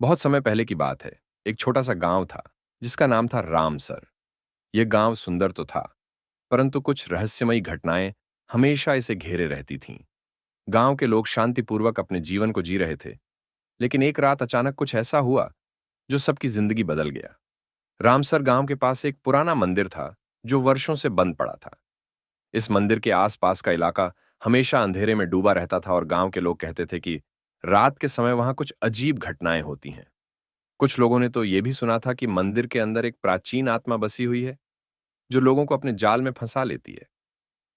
बहुत समय पहले की बात है। एक छोटा सा गांव था जिसका नाम था रामसर। यह गांव सुंदर तो था, परंतु कुछ रहस्यमयी घटनाएं हमेशा इसे घेरे रहती थीं। गांव के लोग शांतिपूर्वक अपने जीवन को जी रहे थे, लेकिन एक रात अचानक कुछ ऐसा हुआ जो सबकी जिंदगी बदल गया। रामसर गांव के पास एक पुराना मंदिर था जो वर्षों से बंद पड़ा था। इस मंदिर के आसपास का इलाका हमेशा अंधेरे में डूबा रहता था और गांव के लोग कहते थे कि रात के समय वहां कुछ अजीब घटनाएं होती हैं। कुछ लोगों ने तो यह भी सुना था कि मंदिर के अंदर एक प्राचीन आत्मा बसी हुई है जो लोगों को अपने जाल में फंसा लेती है।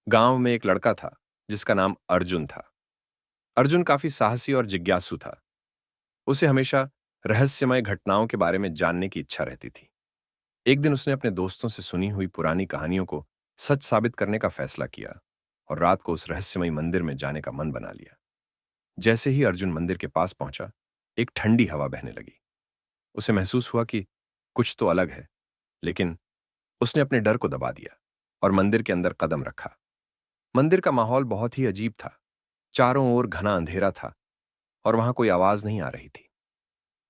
गांव में एक लड़का था जिसका नाम अर्जुन था। अर्जुन काफी साहसी और जिज्ञासु था। उसे हमेशा रहस्यमय घटनाओं के बारे में जानने की इच्छा रहती थी। एक दिन उसने अपने दोस्तों से सुनी हुई पुरानी कहानियों को सच साबित करने का फैसला किया और रात को उस रहस्यमय मंदिर में जाने का मन बना लिया। जैसे ही अर्जुन मंदिर के पास पहुंचा, एक ठंडी हवा बहने लगी। उसे महसूस हुआ कि कुछ तो अलग है, लेकिन उसने अपने डर को दबा दिया और मंदिर के अंदर कदम रखा। मंदिर का माहौल बहुत ही अजीब था। चारों ओर घना अंधेरा था और वहां कोई आवाज नहीं आ रही थी।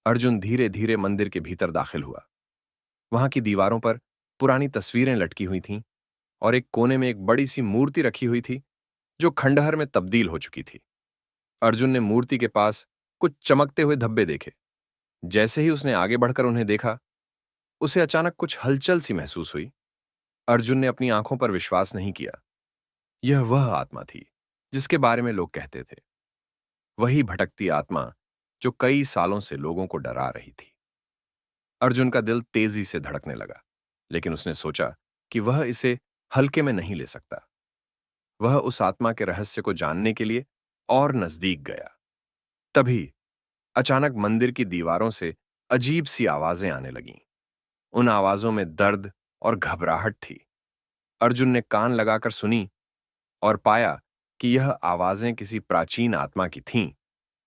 अर्जुन धीरे धीरे मंदिर के भीतर दाखिल हुआ। वहां की दीवारों पर पुरानी तस्वीरें लटकी हुई थीं और एक कोने में एक बड़ी सी मूर्ति रखी हुई थी जो खंडहर में तब्दील हो चुकी थी। अर्जुन ने मूर्ति के पास कुछ चमकते हुए धब्बे देखे। जैसे ही उसने आगे बढ़कर उन्हें देखा, उसे अचानक कुछ हलचल सी महसूस हुई। अर्जुन ने अपनी आंखों पर विश्वास नहीं किया। यह वह आत्मा थी जिसके बारे में लोग कहते थे। वही भटकती आत्मा जो कई सालों से लोगों को डरा रही थी। अर्जुन का दिल तेजी से धड़कने लगा, लेकिन उसने सोचा कि वह इसे हल्के में नहीं ले सकता। वह उस आत्मा के रहस्य को जानने के लिए और नजदीक गया। तभी अचानक मंदिर की दीवारों से अजीब सी आवाजें आने लगीं। उन आवाजों में दर्द और घबराहट थी। अर्जुन ने कान लगाकर सुनी और पाया कि यह आवाजें किसी प्राचीन आत्मा की थीं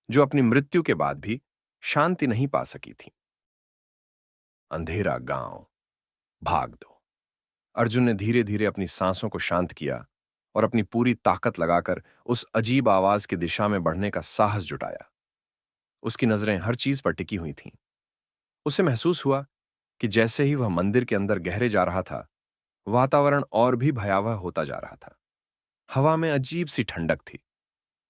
जो अपनी मृत्यु के बाद भी शांति नहीं पा सकी थी। अंधेरा गांव, भाग दो। अर्जुन ने धीरे धीरे अपनी सांसों को शांत किया और अपनी पूरी ताकत लगाकर उस अजीब आवाज की दिशा में बढ़ने का साहस जुटाया। उसकी नजरें हर चीज पर टिकी हुई थीं। उसे महसूस हुआ कि जैसे ही वह मंदिर के अंदर गहरे जा रहा था, वातावरण और भी भयावह होता जा रहा था। हवा में अजीब सी ठंडक थी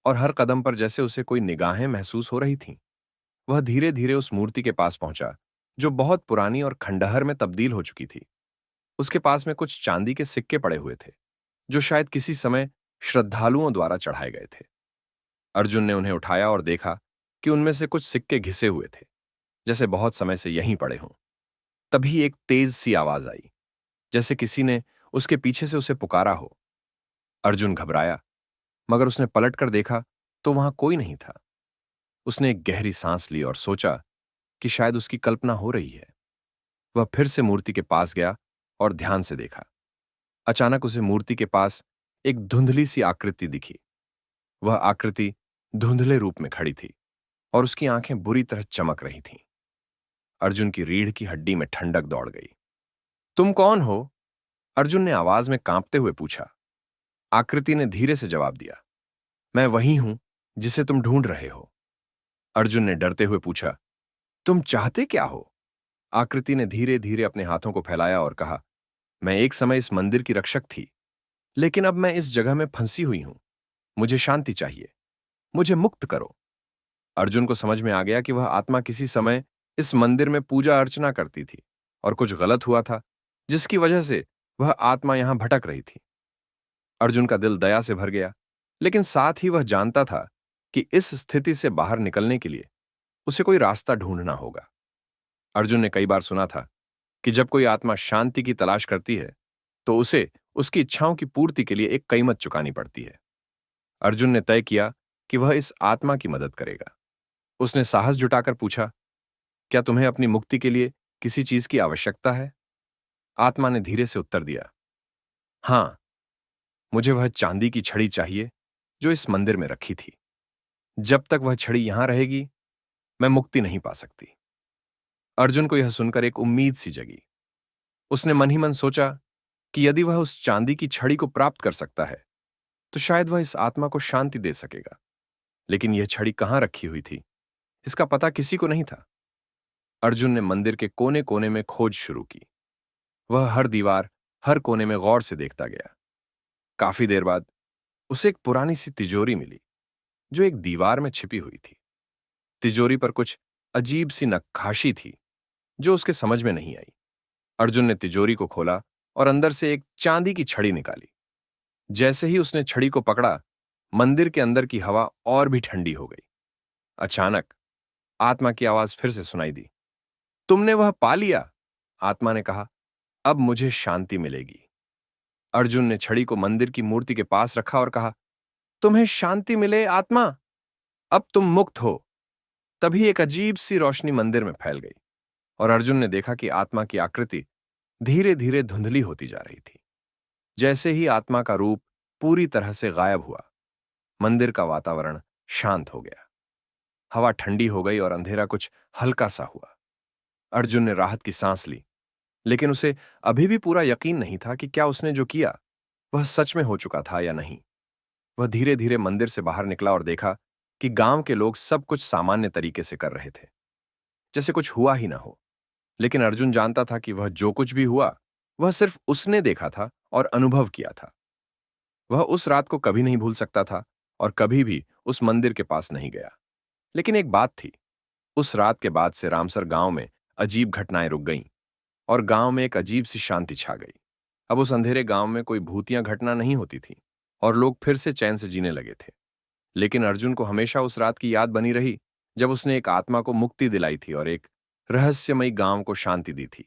और हर कदम पर जैसे उसे कोई निगाहें महसूस हो रही थीं। वह धीरे धीरे उस मूर्ति के पास पहुंचा जो बहुत पुरानी और खंडहर में तब्दील हो चुकी थी। उसके पास में कुछ चांदी के सिक्के पड़े हुए थे जो शायद किसी समय श्रद्धालुओं द्वारा चढ़ाए गए थे। अर्जुन ने उन्हें उठाया और देखा कि उनमें से कुछ सिक्के घिसे हुए थे, जैसे बहुत समय से यहीं पड़े हों। तभी एक तेज सी आवाज आई, जैसे किसी ने उसके पीछे से उसे पुकारा हो। अर्जुन घबराया, मगर उसने पलटकर देखा तो वहां कोई नहीं था। उसने एक गहरी सांस ली और सोचा कि शायद उसकी कल्पना हो रही है। वह फिर से मूर्ति के पास गया और ध्यान से देखा। अचानक उसे मूर्ति के पास एक धुंधली सी आकृति दिखी। वह आकृति धुंधले रूप में खड़ी थी और उसकी आंखें बुरी तरह चमक रही थीं। अर्जुन की रीढ़ की हड्डी में ठंडक दौड़ गई। तुम कौन हो? अर्जुन ने आवाज में कांपते हुए पूछा। आकृति ने धीरे से जवाब दिया, मैं वही हूं जिसे तुम ढूंढ रहे हो। अर्जुन ने डरते हुए पूछा, तुम चाहते क्या हो? आकृति ने धीरे धीरे अपने हाथों को फैलाया और कहा, मैं एक समय इस मंदिर की रक्षक थी, लेकिन अब मैं इस जगह में फंसी हुई हूं। मुझे शांति चाहिए, मुझे मुक्त करो। अर्जुन को समझ में आ गया कि वह आत्मा किसी समय इस मंदिर में पूजा अर्चना करती थी और कुछ गलत हुआ था, जिसकी वजह से वह आत्मा यहां भटक रही थी। अर्जुन का दिल दया से भर गया, लेकिन साथ ही वह जानता था कि इस स्थिति से बाहर निकलने के लिए उसे कोई रास्ता ढूंढना होगा। अर्जुन ने कई बार सुना था कि जब कोई आत्मा शांति की तलाश करती है, तो उसे उसकी इच्छाओं की पूर्ति के लिए एक कीमत चुकानी पड़ती है। अर्जुन ने तय किया कि वह इस आत्मा की मदद करेगा। उसने साहस जुटाकर पूछा, क्या तुम्हें अपनी मुक्ति के लिए किसी चीज की आवश्यकता है? आत्मा ने धीरे से उत्तर दिया, हां, मुझे वह चांदी की छड़ी चाहिए जो इस मंदिर में रखी थी। जब तक वह छड़ी यहां रहेगी, मैं मुक्ति नहीं पा सकती। अर्जुन को यह सुनकर एक उम्मीद सी जगी। उसने मन ही मन सोचा कि यदि वह उस चांदी की छड़ी को प्राप्त कर सकता है, तो शायद वह इस आत्मा को शांति दे सकेगा। लेकिन यह छड़ी कहां रखी हुई थी, इसका पता किसी को नहीं था। अर्जुन ने मंदिर के कोने कोने में खोज शुरू की। वह हर दीवार, हर कोने में गौर से देखता गया। काफी देर बाद उसे एक पुरानी सी तिजोरी मिली जो एक दीवार में छिपी हुई थी। तिजोरी पर कुछ अजीब सी नक्काशी थी जो उसके समझ में नहीं आई। अर्जुन ने तिजोरी को खोला और अंदर से एक चांदी की छड़ी निकाली। जैसे ही उसने छड़ी को पकड़ा, मंदिर के अंदर की हवा और भी ठंडी हो गई। अचानक आत्मा की आवाज फिर से सुनाई दी। तुमने वह पा लिया, आत्मा ने कहा। अब मुझे शांति मिलेगी। अर्जुन ने छड़ी को मंदिर की मूर्ति के पास रखा और कहा, तुम्हें शांति मिले आत्मा, अब तुम मुक्त हो। तभी एक अजीब सी रोशनी मंदिर में फैल गई और अर्जुन ने देखा कि आत्मा की आकृति धीरे धीरे धुंधली होती जा रही थी। जैसे ही आत्मा का रूप पूरी तरह से गायब हुआ, मंदिर का वातावरण शांत हो गया। हवा ठंडी हो गई और अंधेरा कुछ हल्का सा हुआ। अर्जुन ने राहत की सांस ली, लेकिन उसे अभी भी पूरा यकीन नहीं था कि क्या उसने जो किया वह सच में हो चुका था या नहीं। वह धीरे धीरे मंदिर से बाहर निकला और देखा कि गांव के लोग सब कुछ सामान्य तरीके से कर रहे थे, जैसे कुछ हुआ ही ना हो। लेकिन अर्जुन जानता था कि वह जो कुछ भी हुआ वह सिर्फ उसने देखा था और अनुभव किया था। वह उस रात को कभी नहीं भूल सकता था और कभी भी उस मंदिर के पास नहीं गया। लेकिन एक बात थी, उस रात के बाद से रामसर गांव में अजीब घटनाएं रुक गईं और गांव में एक अजीब सी शांति छा गई। अब उस अंधेरे गांव में कोई भूतियां घटना नहीं होती थी और लोग फिर से चैन से जीने लगे थे। लेकिन अर्जुन को हमेशा उस रात की याद बनी रही जब उसने एक आत्मा को मुक्ति दिलाई थी और एक रहस्यमयी गांव को शांति दी थी।